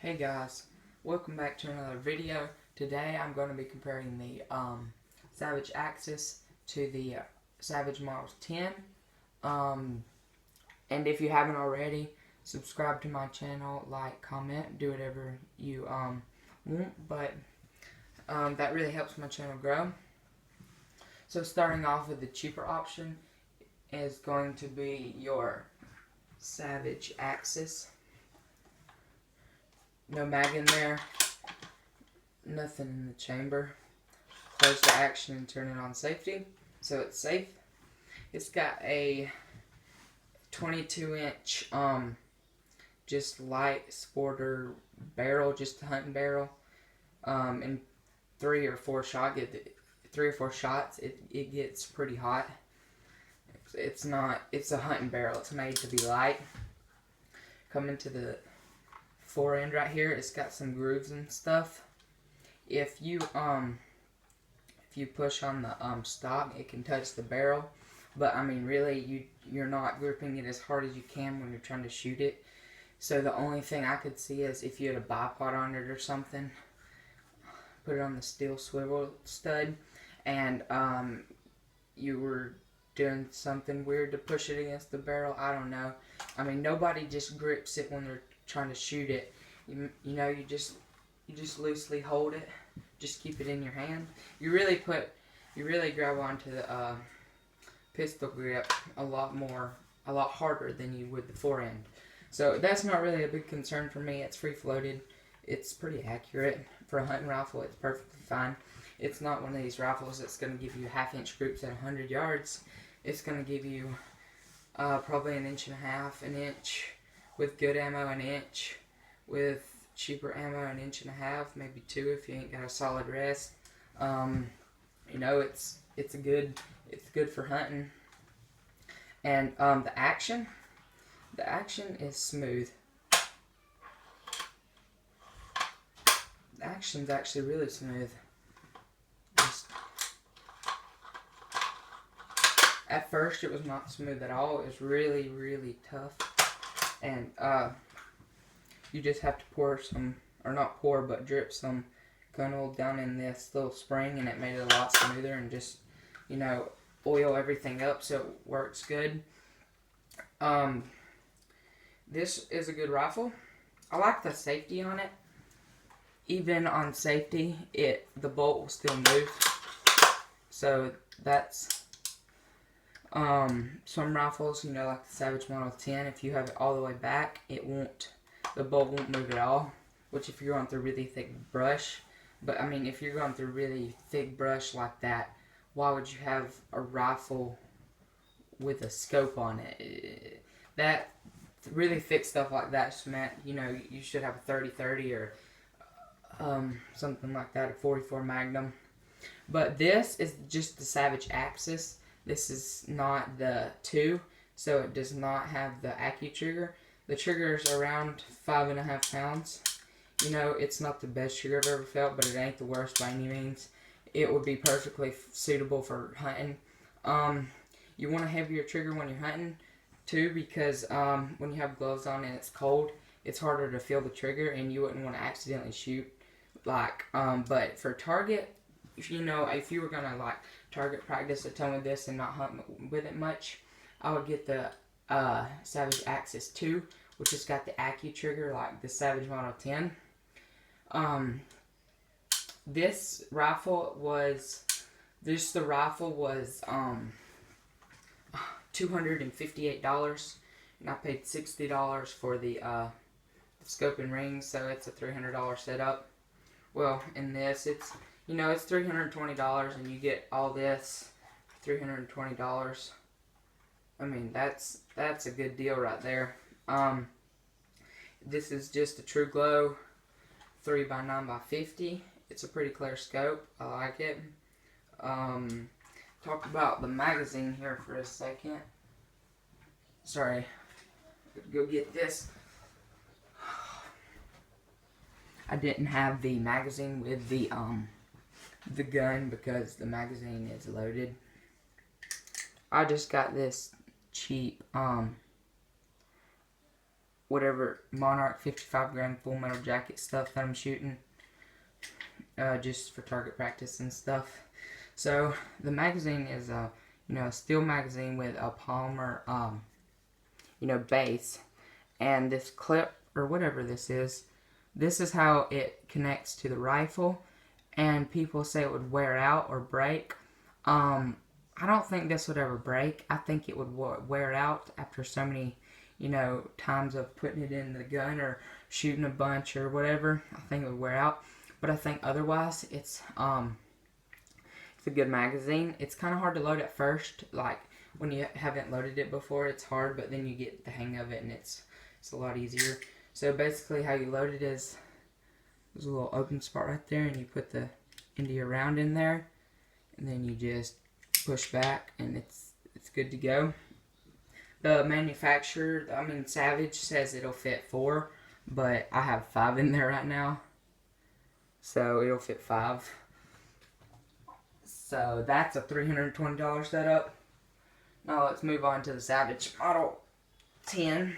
Hey guys, welcome back to another video. Today I'm going to be comparing the Savage Axis to the Savage Model 10. And if you haven't already, subscribe to my channel, like, comment, do whatever you want. But that really helps my channel grow. So starting off with the cheaper option is going to be your Savage Axis. No mag in there, nothing in the chamber. Close the action and turn it on safety, so it's safe. It's got a 22-inch just light sporter barrel, just a hunting barrel. In 3 or 4 shots, it gets pretty hot. It's a hunting barrel. It's made to be light. Coming to the fore end right here, it's got some grooves and stuff. If you push on the stock, it can touch the barrel, but I mean really you're not gripping it as hard as you can when you're trying to shoot it. So the only thing I could see is if you had a bipod on it or something, put it on the steel swivel stud, and you were doing something weird to push it against the barrel. I don't know. I mean, nobody just grips it when they're trying to shoot it. You just loosely hold it. Just keep it in your hand. You really grab onto the pistol grip a lot harder than you would the fore end. So that's not really a big concern for me. It's free floated. It's pretty accurate for a hunting rifle. It's perfectly fine. It's not one of these rifles that's going to give you 1/2-inch groups at 100 yards. It's going to give you probably 1.5 inches, an inch. With good ammo, 1 inch. With cheaper ammo, 1.5 inches, maybe 2 if you ain't got a solid rest. It's good for hunting. And the action is smooth. The action's actually really smooth. At first it was not smooth at all. It was really, really tough. And you just have to drip some gun oil down in this little spring, and it made it a lot smoother, and just, oil everything up so it works good. This is a good rifle. I like the safety on it. Even on safety, the bolt will still move. So that's some rifles, like the Savage Model 10, if you have it all the way back, the bolt won't move at all, which if you're going through really thick brush. But I mean, if you're going through really thick brush like that, why would you have a rifle with a scope on it? That really thick stuff like that, you should have a 30-30 or something like that, a 44 Magnum. But this is just the Savage Axis. This is not the 2, so it does not have the AccuTrigger. The trigger is around 5.5 pounds. It's not the best trigger I've ever felt, but it ain't the worst by any means. It would be perfectly suitable for hunting. You want a heavier trigger when you're hunting, too, because when you have gloves on and it's cold, it's harder to feel the trigger, and you wouldn't want to accidentally shoot. But for target, if you were gonna target practice a ton with this and not hunt with it much, I would get the Savage Axis 2, which has got the AccuTrigger like the Savage Model 10. This rifle was $258, and I paid $60 for the scope and ring, so it's a $300 setup. Well, in this, it's $320, and you get all this for $320. I mean, that's a good deal right there. This is just a True Glow 3x9x50. It's a pretty clear scope. I like it. Talk about the magazine here for a second. Sorry, go get this. I didn't have the magazine with the gun because the magazine is loaded. I just got this cheap whatever Monarch 55 gram full metal jacket stuff that I'm shooting, just for target practice and stuff. So the magazine is a a steel magazine with a polymer base, and this clip or whatever this is how it connects to the rifle. And people say it would wear out or break. I don't think this would ever break. I think it would wear out after so many times of putting it in the gun or shooting a bunch or whatever. I think it would wear out. But I think otherwise it's a good magazine. It's kind of hard to load at first. Like when you haven't loaded it before, it's hard, but then you get the hang of it and it's a lot easier. So basically how you load it is there's a little open spot right there, and you put the end of your round in there, and then you just push back and it's good to go. The manufacturer, Savage, says it'll fit 4, but I have 5 in there right now, so it'll fit 5. So that's a $320 setup. Now let's move on to the Savage Model 10.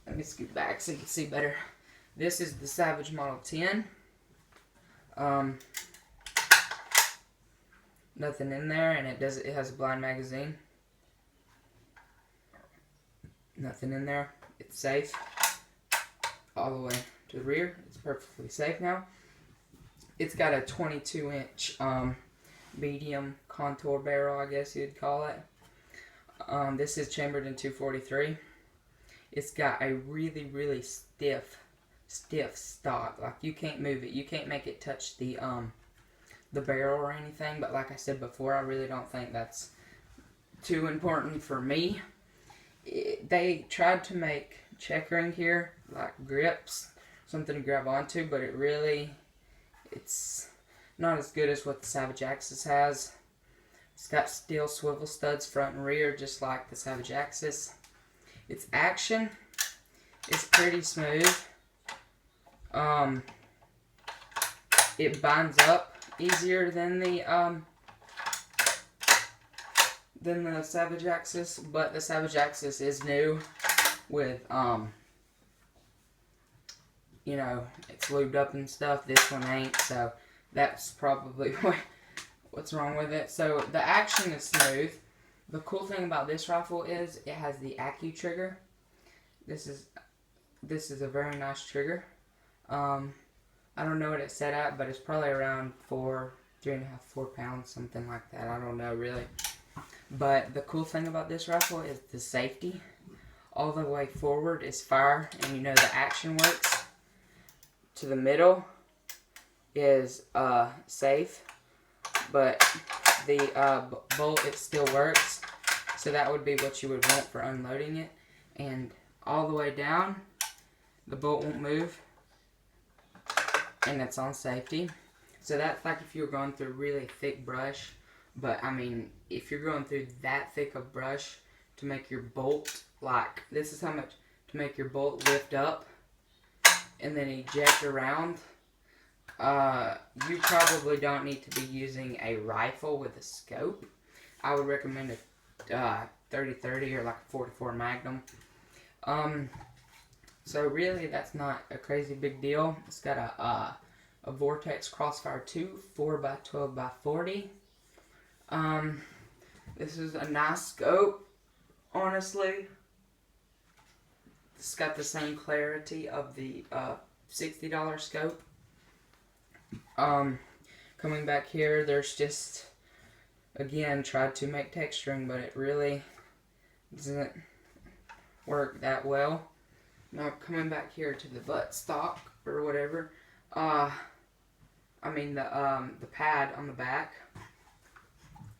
Let me scoot back so you can see better. This is the Savage Model 10. Nothing in there, and it has a blind magazine. Nothing in there. It's safe all the way to the rear. It's perfectly safe now. It's got a 22-inch medium contour barrel, I guess you'd call it. This is chambered in 243. It's got a really, really stiff stock. Like you can't move it. You can't make it touch the barrel or anything. But like I said before, I really don't think that's too important for me. They tried to make checkering here, like grips, something to grab onto, but it's not as good as what the Savage Axis has. It's got steel swivel studs front and rear, just like the Savage Axis. Its action is pretty smooth. It binds up easier than the Savage Axis, but the Savage Axis is new with it's lubed up and stuff. This one ain't, so that's probably what's wrong with it. So the action is smooth. The cool thing about this rifle is it has the Accu trigger. This is a very nice trigger. I don't know what it's set at, but it's probably around 3.5, 4 pounds, something like that. I don't know really. But the cool thing about this rifle is the safety. All the way forward is fire, and the action works. To the middle is safe, but the bolt, it still works. So that would be what you would want for unloading it. And all the way down, the bolt won't move, and it's on safety. So that's like if you were going through really thick brush. But if you're going through that thick of brush to make your bolt, like this is how much to make your bolt lift up and then eject around, you probably don't need to be using a rifle with a scope. I would recommend a 30-30 or like a 44 Magnum. So really that's not a crazy big deal. It's got a Vortex Crossfire 2 4x12x40. This is a nice scope, honestly. It's got the same clarity of the $60 scope. Coming back here, there's just, again, tried to make texturing, but it really doesn't work that well. Now coming back here to the butt stock or whatever, the pad on the back,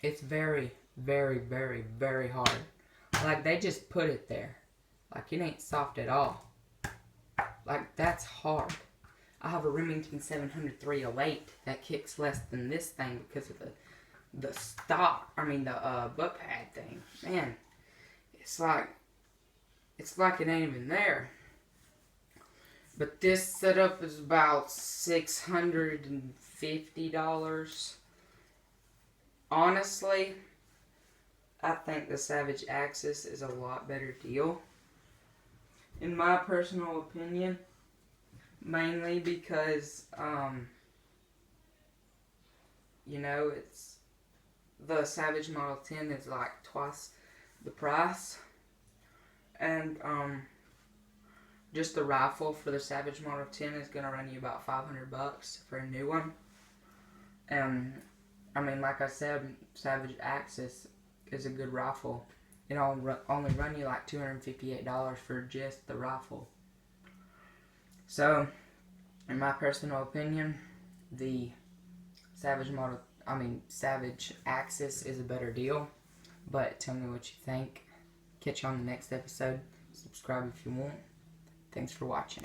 it's very, very, very, very hard. Like they just put it there. Like it ain't soft at all. Like that's hard. I have a Remington 700 308 that kicks less than this thing because of the stock. The butt pad thing. Man, it's like it ain't even there. But this setup is about $650. Honestly, I think the Savage Axis is a lot better deal. in my personal opinion, mainly because, you know, it's the Savage Model 10 is like twice the price, and just the rifle for the Savage Model 10 is gonna run you about $500 for a new one. And I mean, like I said, Savage Axis is a good rifle. It'll only run you like $258 for just the rifle. So, in my personal opinion, the Savage Axis is a better deal. But tell me what you think. Catch you on the next episode. Subscribe if you want. Thanks for watching.